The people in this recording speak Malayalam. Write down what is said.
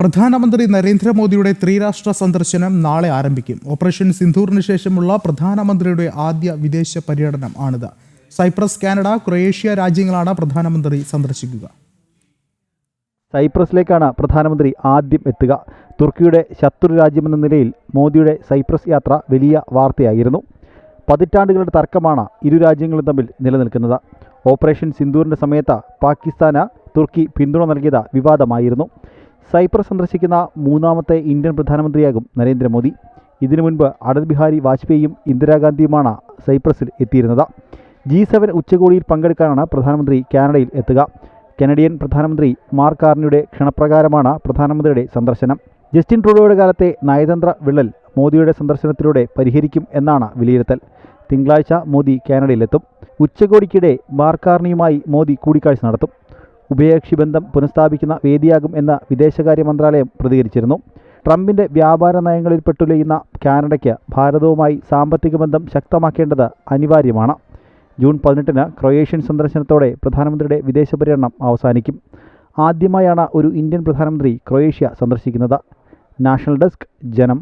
പ്രധാനമന്ത്രി നരേന്ദ്രമോദിയുടെ ത്രിരാഷ്ട്ര സന്ദർശനം നാളെ ആരംഭിക്കും. ഓപ്പറേഷൻ സിന്ദൂറിന് ശേഷമുള്ള പ്രധാനമന്ത്രിയുടെ ആദ്യ വിദേശ പര്യടനം ആണിത്. സൈപ്രസ്, കാനഡ, ക്രൊയേഷ്യ രാജ്യങ്ങളാണ് പ്രധാനമന്ത്രി സന്ദർശിക്കുക. സൈപ്രസിലേക്കാണ് പ്രധാനമന്ത്രി ആദ്യം എത്തുക. തുർക്കിയുടെ ശത്രു രാജ്യമെന്ന നിലയിൽ മോദിയുടെ സൈപ്രസ് യാത്ര വലിയ വാർത്തയായിരുന്നു. പതിറ്റാണ്ടുകളുടെ തർക്കമാണ് ഇരു രാജ്യങ്ങളും തമ്മിൽ നിലനിൽക്കുന്നത്. ഓപ്പറേഷൻ സിന്ദൂറിൻ്റെ സമയത്ത് പാകിസ്ഥാന് തുർക്കി പിന്തുണ നൽകിയത് വിവാദമായിരുന്നു. സൈപ്രസ് സന്ദർശിക്കുന്ന മൂന്നാമത്തെ ഇന്ത്യൻ പ്രധാനമന്ത്രിയാകും നരേന്ദ്രമോദി. ഇതിനു മുൻപ് അടൽ ബിഹാരി വാജ്പേയിയും ഇന്ദിരാഗാന്ധിയുമാണ് സൈപ്രസിൽ എത്തിയിരുന്നത്. G7 ഉച്ചകോടിയിൽ പങ്കെടുക്കാനാണ് പ്രധാനമന്ത്രി കാനഡയിൽ എത്തുക. കനഡിയൻ പ്രധാനമന്ത്രി മാർക്ക് കാർണിയുടെ ക്ഷണപ്രകാരമാണ് പ്രധാനമന്ത്രിയുടെ സന്ദർശനം. ജസ്റ്റിൻ ട്രൂഡോയുടെ കാലത്തെ നയതന്ത്ര വിള്ളൽ മോദിയുടെ സന്ദർശനത്തിലൂടെ പരിഹരിക്കും എന്നാണ് വിലയിരുത്തൽ. തിങ്കളാഴ്ച മോദി കാനഡയിലെത്തും. ഉച്ചകോടിക്കിടെ മാർക്ക് കാർണിയുമായി മോദി കൂടിക്കാഴ്ച നടത്തും. ഉഭയകക്ഷി ബന്ധം പുനഃസ്ഥാപിക്കുന്ന വേദിയാകും എന്ന് വിദേശകാര്യ മന്ത്രാലയം പ്രതികരിച്ചിരുന്നു. ട്രംപിൻ്റെ വ്യാപാര നയങ്ങളിൽ പെട്ടുലയുന്ന കാനഡയ്ക്ക് ഭാരതവുമായി സാമ്പത്തിക ബന്ധം ശക്തമാക്കേണ്ടത് അനിവാര്യമാണ്. ജൂൺ 18 ക്രൊയേഷ്യൻ സന്ദർശനത്തോടെ പ്രധാനമന്ത്രിയുടെ വിദേശ പര്യടനം അവസാനിക്കും. ആദ്യമായാണ് ഒരു ഇന്ത്യൻ പ്രധാനമന്ത്രി ക്രൊയേഷ്യ സന്ദർശിക്കുന്നത്. നാഷണൽ ഡെസ്ക്, ജനം.